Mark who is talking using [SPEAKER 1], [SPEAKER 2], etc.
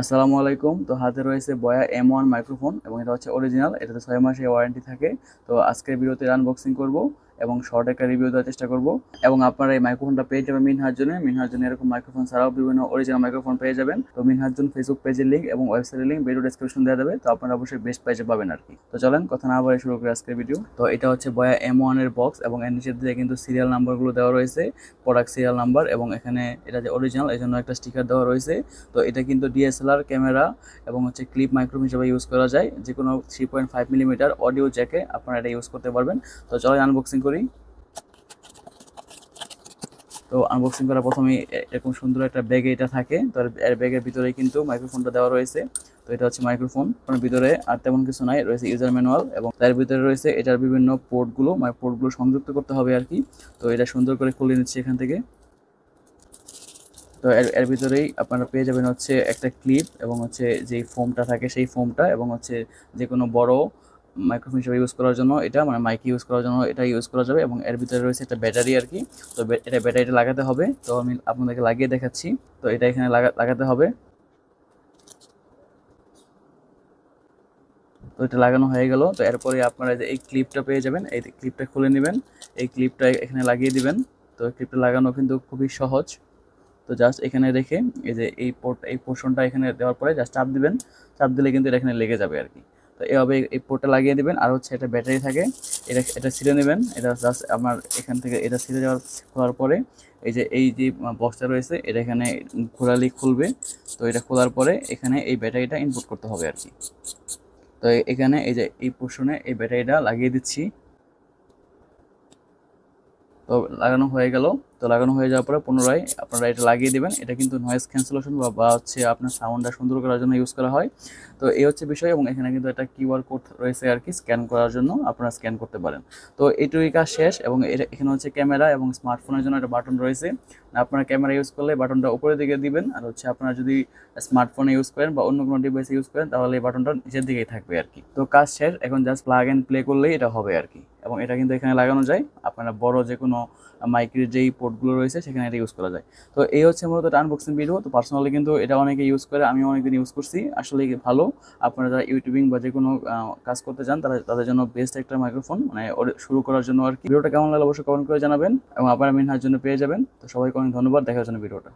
[SPEAKER 1] আসসালামু আলাইকুম। তো হাতে রয়েছে বয়া M1 মাইক্রোফোন এবং এটা হচ্ছে অরিজিনাল। এটাতে 6 মাসের ওয়ারেন্টি থাকে। তো আজকের ভিডিওতে আনবক্সিং করব এবং শর্ট একটা রিভিউ দেওয়ার চেষ্টা করব। এবং আপনারা এই মাইক্রোফোনটা পেয়ে যাবেন মিনহার জন্য এরকম মাইক্রোফোন ছাড়াও বিভিন্ন অরিজিনাল মাইক্রোফোন পেয়ে যাবেন। তো মিনহার জন্য ফেসবুক পেজের লিঙ্ক এবং ওয়েবসাইটের লিঙ্ক ভিডিও ডেসক্রিপশন দেওয়া যাবে। তো আপনারা অবশ্যই বেস্ট প্রাইসে পাবেন আর কি। তো চলেন কথা না বলে শুরু করি আজকের ভিডিও। তো এটা হচ্ছে বয়া M1 এর বক্স এবং এর নিচের দিকে কিন্তু সিরিয়াল নাম্বারগুলো দেওয়া রয়েছে, প্রোডাক্ট সিরিয়াল নাম্বার, এবং এখানে এটা যে অরিজিনাল এই জন্য একটা স্টিকার দেওয়া রয়েছে। তো এটা কিন্তু ডিএসএলআর ক্যামেরা এবং হচ্ছে ক্লিপ মাইক্রোফোন হিসেবে ইউজ করা যায়। যে কোনো 3.5 মিলিমিটার অডিও জ্যাকে আপনারা এটা ইউজ করতে পারবেন। তো চলো আনবক্সিং করি। তো আনবক্সিং করার প্রথমেই এরকম সুন্দর একটা ব্যাগে এটা থাকে। তো এর ব্যাগের ভিতরেই কিন্তু মাইক্রোফোনটা দেওয়া রয়েছে। তো এটা হচ্ছে মাইক্রোফোন, ভিতরে আর তেমন কিছু নাই, রয়েছে ইউজার ম্যানুয়াল এবং তার ভিতরে রয়েছে এটার বিভিন্ন পোর্টগুলো সংযুক্ত করতে হবে আর কি। তো এটা সুন্দর করে খুলে নিচ্ছি এখান থেকে। তো এর ভিতরেই আপনারা পেয়ে যাবেন হচ্ছে একটা ক্লিপ এবং হচ্ছে যেই ফোমটা থাকে সেই ফোমটা, এবং হচ্ছে যে কোনো বড় মাইক্রোফোন হিসেবে ইউজ করার জন্য এটা মানে মাইক ইউজ করার জন্য এটা ইউজ করা যাবে। এবং এর ভিতরে রয়েছে একটা ব্যাটারি আর কি। তো এটা ব্যাটারিটা লাগাতে হবে। তো আমি আপনাদেরকে লাগিয়ে দেখাচ্ছি। তো এটা এখানে লাগাতে হবে। তো এটা লাগানো হয়ে গেল। তো এরপরে আপনারা যে এই ক্লিপটা পেয়ে যাবেন, এই ক্লিপটা খুলে নেবেন, এই ক্লিপটা এখানে লাগিয়ে দিবেন। তো ক্লিপটা লাগানো কিন্তু খুবই সহজ। তো জাস্ট এখানে রেখে এই পোর্শনটা এখানে দেওয়ার পরে জাস্ট চাপ দিবেন। চাপ দিলে কিন্তু এটা এখানে লেগে যাবে আর কি। তো এভাবে এই পোর্টটা লাগিয়ে দিবেন। আর হচ্ছে এটা ব্যাটারি থাকে, এটা ছিঁড়ে নেবেন। এটা জাস্ট আমার এখান থেকে এটা ছিঁড়ে খোলার পরে এই যে বক্সটা রয়েছে এটা এখানে খুলবে। তো এটা খোলার পরে এখানে এই ব্যাটারিটা ইনপুট করতে হবে আর কি। তো এখানে এই যে এই পোর্শনে এই ব্যাটারিটা লাগিয়ে দিচ্ছি। তো লাগানো হয়ে গেল। তো লাগানো হয়ে যাওয়ার পরে পুনরায় আপনারা এটা লাগিয়ে দিবেন। এটা কিন্তু নয়েজ ক্যান্সেলেশন বা হচ্ছে আপনার সাউন্ডটা সুন্দর করার জন্য ইউজ করা হয়। তো এই হচ্ছে বিষয়। এবং এখানে কিন্তু একটা কিউআর কোড রয়েছে আর কি, স্ক্যান করার জন্য আপনারা স্ক্যান করতে পারেন। তো এইটুকুই কাজ শেষ। এবং এখানে হচ্ছে ক্যামেরা এবং স্মার্টফোনের জন্য একটা বাটন রয়েছে। আপনারা ক্যামেরা ইউজ করলে বাটনটা উপরের দিকে দিবেন, আর হচ্ছে আপনারা যদি স্মার্টফোনে ইউজ করেন বা অন্য কোনো ডিভাইসে ইউজ করেন তাহলে এই বাটনটা নিচের দিকেই থাকবে আর কি। তো কাজ শেষ। এখন জাস্ট প্লাগ এন্ড প্লে করলেই এটা হবে আর কি। এবং এটা কিন্তু এখানে লাগানো যায়। আপনারা বড় যে কোনো মাইকের যেই পোর্টগুলো রয়েছে সেখানে এটা ইউজ করা যায়। তো এই হচ্ছে মূলত আনবক্সিং ভিডিও। তো পার্সোনালি কিন্তু এটা অনেকে ইউজ করে, আমি অনেকদিন ইউজ করছি। আসলে ভালো। আপনারা যারা ইউটিউবিং বা যে কোনো কাজ করতে চান তাদের জন্য বেস্ট একটা মাইক্রোফোন, মানে শুরু করার জন্য আর কি। ভিডিওটা কেমন লাগলো অবশ্যই কমেন্ট করে জানাবেন এবং আপনারা মিনহার জন্য পেয়ে যাবেন। তো সবাইকে অনেক ধন্যবাদ দেখার জন্য ভিডিওটা।